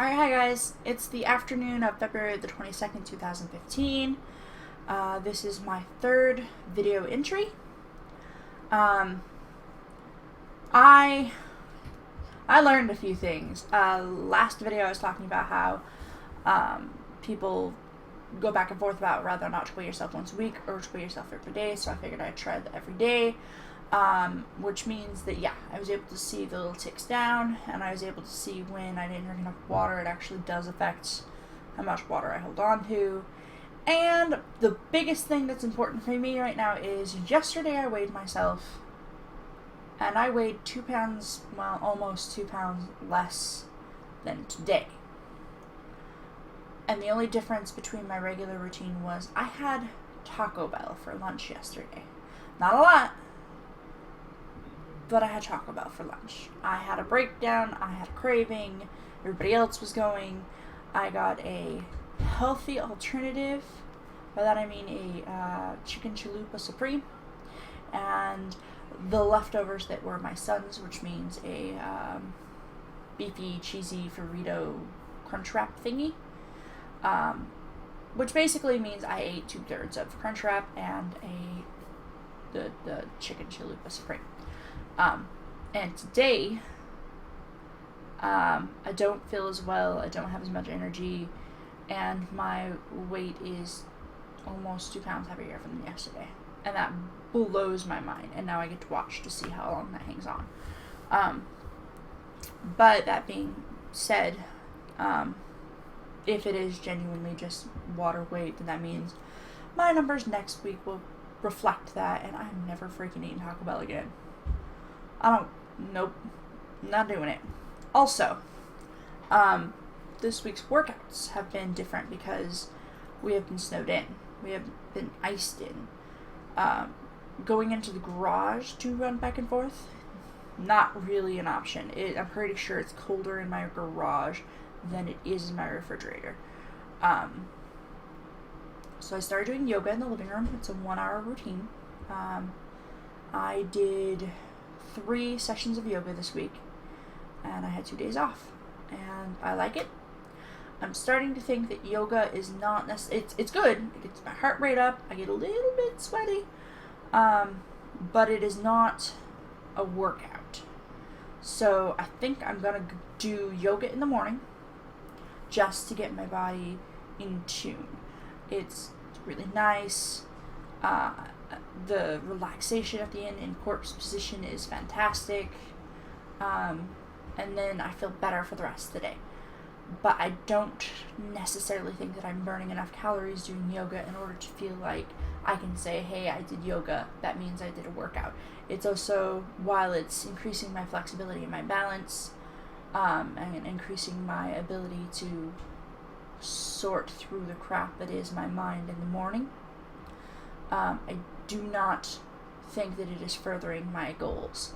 Alright, hi guys. It's the afternoon of February the 22nd, 2015. This is my third video entry. I learned a few things. Last video I was talking about how people go back and forth about whether or not to weigh yourself once a week or to weigh yourself every day, so I figured I'd try that every day. Which means that, yeah, I was able to see the little ticks down, and I was able to see when I didn't drink enough water. It actually does affect how much water I hold on to. And the biggest thing that's important for me right now is yesterday I weighed myself, and I weighed 2 pounds, well, almost 2 pounds less than today. And the only difference between my regular routine was I had Taco Bell for lunch yesterday. Not a lot, but I had Taco Bell for lunch. I had a breakdown, I had a craving, everybody else was going. I got a healthy alternative. By that I mean a chicken chalupa supreme, and the leftovers that were my son's, which means a beefy, cheesy Frito Crunchwrap thingy. Which basically means I ate 2/3 of Crunchwrap and the chicken chalupa supreme. And today, I don't feel as well, I don't have as much energy, and my weight is almost 2 pounds heavier than yesterday. And that blows my mind, and now I get to watch to see how long that hangs on. But that being said, if it is genuinely just water weight, then that means my numbers next week will reflect that, and I'm never freaking eating Taco Bell again. Nope, not doing it. Also, this week's workouts have been different because we have been snowed in. We have been iced in. Going into the garage to run back and forth, not really an option. I'm pretty sure it's colder in my garage than it is in my refrigerator. So I started doing yoga in the living room. It's a 1-hour routine. I did 3 sessions of yoga this week, and I had 2 days off, and I like it. I'm starting to think that yoga is not necessarily, it's good, it gets my heart rate up, I get a little bit sweaty, but it is not a workout. So I think I'm gonna do yoga in the morning, just to get my body in tune. It's really nice. The relaxation at the end in corpse position is fantastic. And then I feel better for the rest of the day. But I don't necessarily think that I'm burning enough calories doing yoga in order to feel like I can say, hey, I did yoga, that means I did a workout. It's also, while it's increasing my flexibility and my balance, and increasing my ability to sort through the crap that is my mind in the morning, I do not think that it is furthering my goals.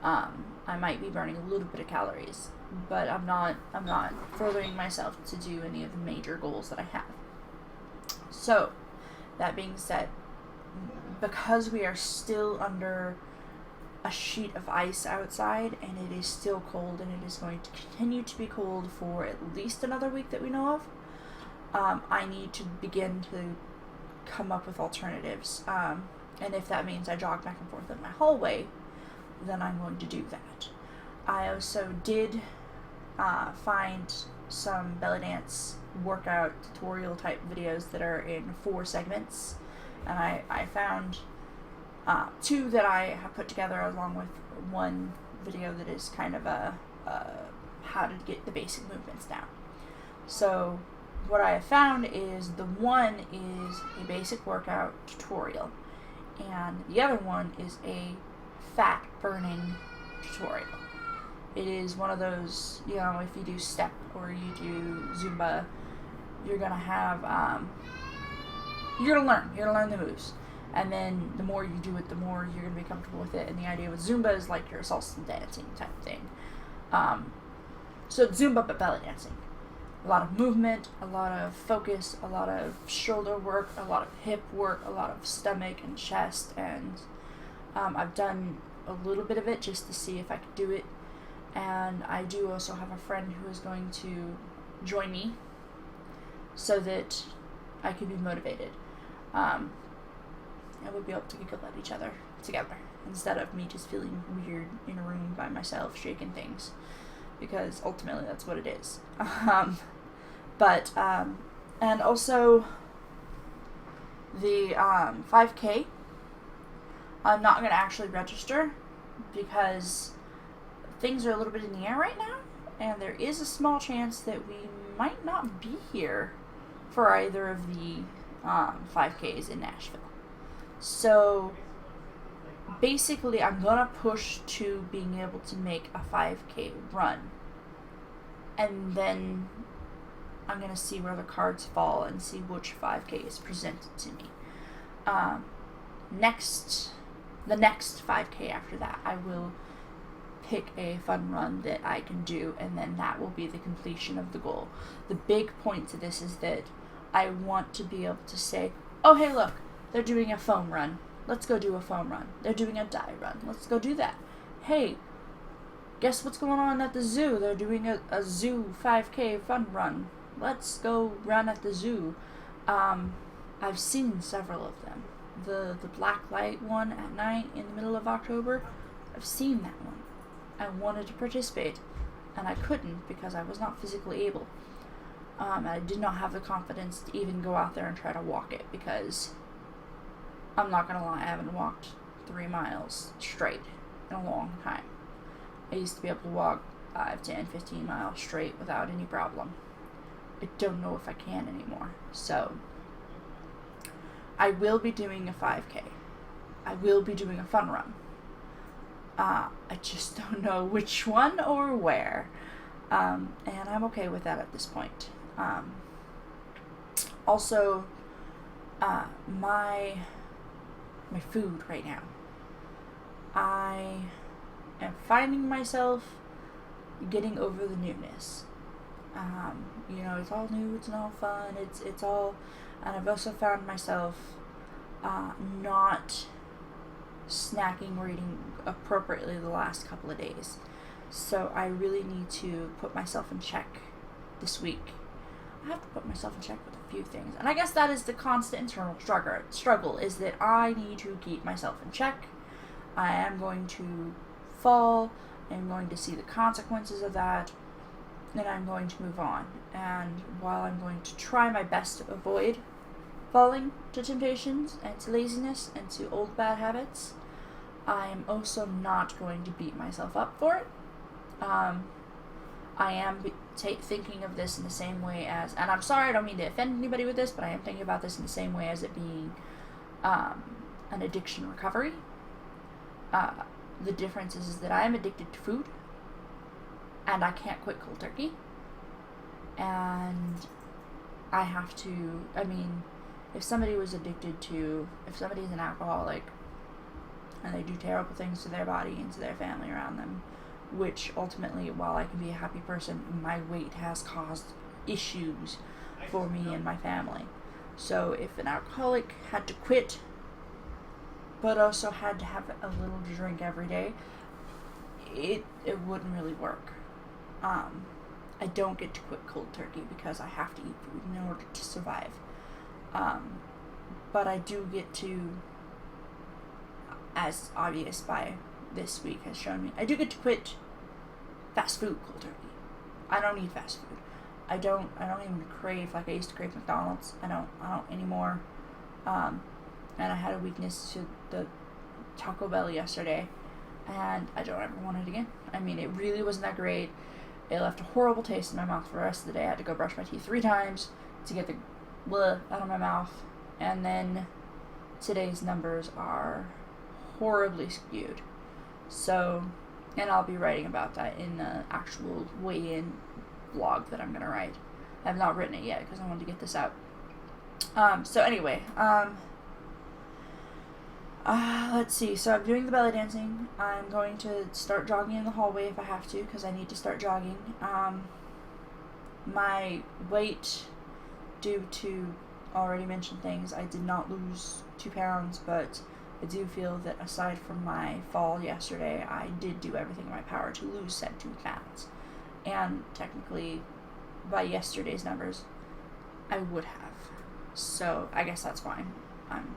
I might be burning a little bit of calories, but I'm not furthering myself to do any of the major goals that I have. So, that being said, because we are still under a sheet of ice outside, and it is still cold, and it is going to continue to be cold for at least another week that we know of, I need to begin to come up with alternatives. And if that means I jog back and forth in my hallway, then I'm going to do that. I also did find some belly dance workout tutorial type videos that are in 4 segments, and I found 2 that I have put together along with 1 video that is kind of a how to get the basic movements down. So what I have found is the one is a basic workout tutorial, and the other one is a fat burning tutorial. It is one of those, you know, if you do step or you do Zumba, you're gonna have, you're gonna learn the moves. And then the more you do it, the more you're gonna be comfortable with it. And the idea with Zumba is like your salsa dancing type thing. So it's Zumba but belly dancing. A lot of movement, a lot of focus, a lot of shoulder work, a lot of hip work, a lot of stomach and chest, and I've done a little bit of it just to see if I could do it. And I do also have a friend who is going to join me so that I could be motivated. And we'll be able to giggle at each other together instead of me just feeling weird in a room by myself shaking things, because ultimately that's what it is. And also the 5K, I'm not going to actually register because things are a little bit in the air right now, and there is a small chance that we might not be here for either of the 5Ks in Nashville. So basically I'm going to push to being able to make a 5K run, and then I'm going to see where the cards fall and see which 5K is presented to me. The next 5K after that, I will pick a fun run that I can do, and then that will be the completion of the goal. The big point to this is that I want to be able to say, oh, hey, look, they're doing a foam run. Let's go do a foam run. They're doing a die run. Let's go do that. Hey, guess what's going on at the zoo? They're doing a zoo 5K fun run. Let's go run at the zoo. I've seen several of them. The black light one at night in the middle of October, I've seen that one. I wanted to participate, and I couldn't because I was not physically able. I did not have the confidence to even go out there and try to walk it, because I'm not gonna lie, I haven't walked 3 miles straight in a long time. I used to be able to walk 5, 10, 15 miles straight without any problem. I don't know if I can anymore. So I will be doing a 5K. I will be doing a fun run. I just don't know which one or where. And I'm okay with that at this point. Also, my food right now. I am finding myself getting over the newness. It's all new, it's all fun, it's all, and I've also found myself not snacking or eating appropriately the last couple of days. So I really need to put myself in check this week. I have to put myself in check with a few things. And I guess that is the constant internal struggle, is that I need to keep myself in check. I am going to fall. I'm going to see the consequences of that. And I'm going to move on. And while I'm going to try my best to avoid falling to temptations and to laziness and to old bad habits, I am also not going to beat myself up for it. I am thinking of this in the same way as, and I'm sorry, I don't mean to offend anybody with this, but I am thinking about this in the same way as it being an addiction recovery. The difference is that I am addicted to food, and I can't quit cold turkey. And I have to, if somebody is an alcoholic, and they do terrible things to their body and to their family around them, which ultimately, while I can be a happy person, my weight has caused issues for me and my family. So if an alcoholic had to quit, but also had to have a little drink every day, it wouldn't really work. I don't get to quit cold turkey because I have to eat food in order to survive. But I do get to, as obvious by this week has shown me, I do get to quit fast food cold turkey. I don't eat fast food. I don't even crave, like I used to crave McDonald's. I don't anymore. And I had a weakness to the Taco Bell yesterday, and I don't ever want it again. It really wasn't that great. It left a horrible taste in my mouth for the rest of the day. I had to go brush my teeth 3 times to get the bleh out of my mouth. And then today's numbers are horribly skewed. So, and I'll be writing about that in the actual weigh-in blog that I'm going to write. I have not written it yet because I wanted to get this out. So anyway, let's see. So I'm doing the belly dancing. I'm going to start jogging in the hallway if I have to, because I need to start jogging. My weight, due to already mentioned things, I did not lose 2 pounds, but I do feel that aside from my fall yesterday, I did do everything in my power to lose said 2 pounds. And technically, by yesterday's numbers, I would have. So I guess that's why I'm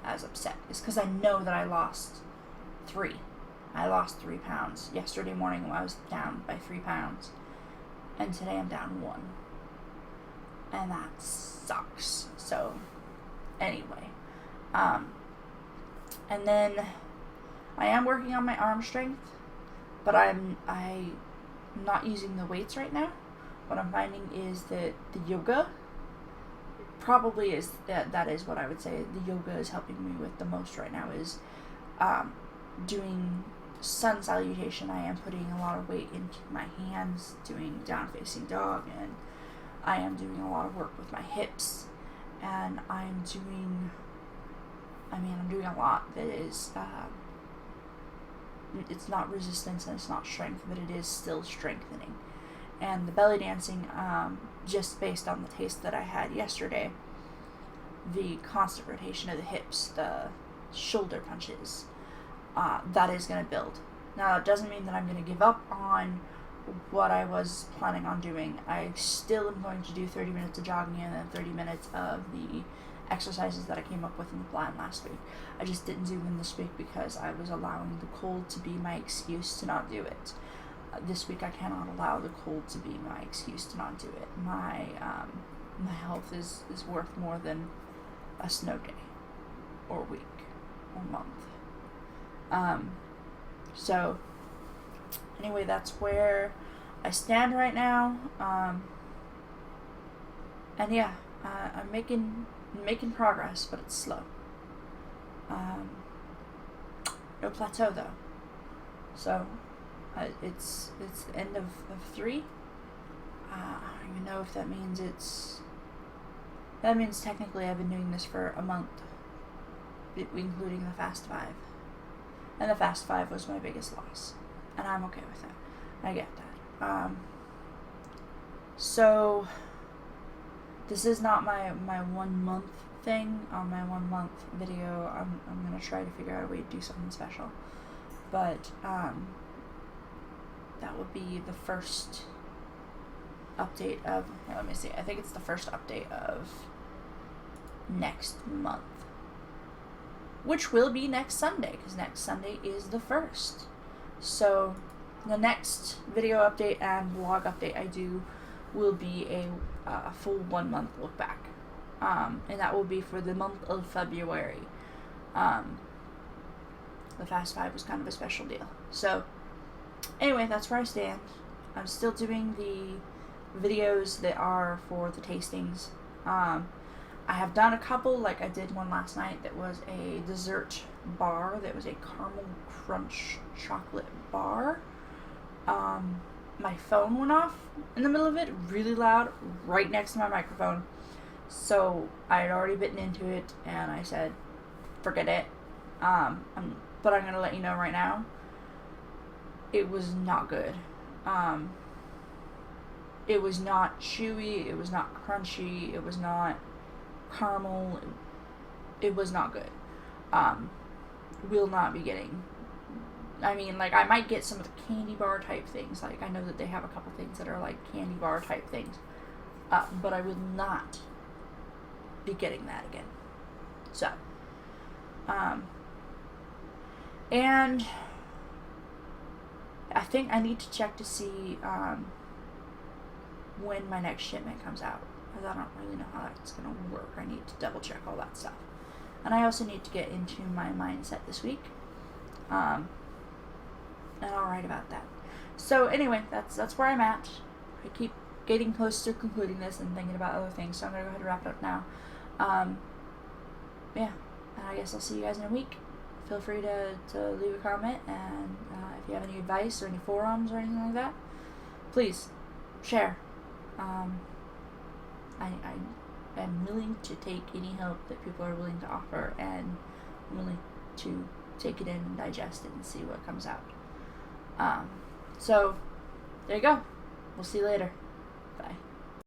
as upset. Is because I know that I lost 3. I lost 3 pounds. Yesterday morning I was down by 3 pounds. And today I'm down 1. And that sucks. So anyway. And then I am working on my arm strength, but I'm not using the weights right now. What I'm finding is that the yoga probably is that is what I would say the yoga is helping me with the most right now is doing sun salutation. I am putting a lot of weight into my hands, doing down facing dog, and I am doing a lot of work with my hips, and I'm doing a lot that is it's not resistance and it's not strength, but it is still strengthening. And the belly dancing, just based on the taste that I had yesterday, the constant rotation of the hips, the shoulder punches, that is going to build. Now, it doesn't mean that I'm going to give up on what I was planning on doing. I still am going to do 30 minutes of jogging and then 30 minutes of the exercises that I came up with in the plan last week. I just didn't do them this week because I was allowing the cold to be my excuse to not do it. This week I cannot allow the cold to be my excuse to not do it. My health is worth more than a snow day or week or month. So anyway, that's where I stand right now. And yeah, I'm making progress, but it's slow. No plateau though. So it's the end of 3. I don't even know if that means that means technically I've been doing this for a month, including the Fast 5. And the Fast 5 was my biggest loss. And I'm okay with that. I get that. So this is not my 1 month thing. On my 1 month video, I'm gonna try to figure out a way to do something special. But that would be the first update of, let me see, I think it's the first update of next month, which will be next Sunday, because next Sunday is the 1st. So the next video update and vlog update I do will be a full 1 month look back, and that will be for the month of February. The Fast 5 was kind of a special deal. So anyway, that's where I stand. I'm still doing the videos that are for the tastings. I have done a couple, like I did one last night that was a dessert bar that was a caramel crunch chocolate bar. My phone went off in the middle of it, really loud, right next to my microphone. So I had already bitten into it, and I said, forget it. But I'm going to let you know right now, it was not good. It was not chewy, it was not crunchy, it was not caramel, it was not good. Will not be getting, I mean, like, I might get some of the candy bar type things, like, I know that they have a couple things that are, like, candy bar type things, but I will not be getting that again. So, and I think I need to check to see, when my next shipment comes out, because I don't really know how that's going to work. I need to double check all that stuff. And I also need to get into my mindset this week, and I'll write about that. So anyway, that's where I'm at. I keep getting close to concluding this and thinking about other things, so I'm going to go ahead and wrap it up now. Yeah, and I guess I'll see you guys in a week. Feel free to leave a comment, and if you have any advice or any forums or anything like that, please share. I am willing to take any help that people are willing to offer, and I'm willing to take it in and digest it and see what comes out. So there you go. We'll see you later. Bye.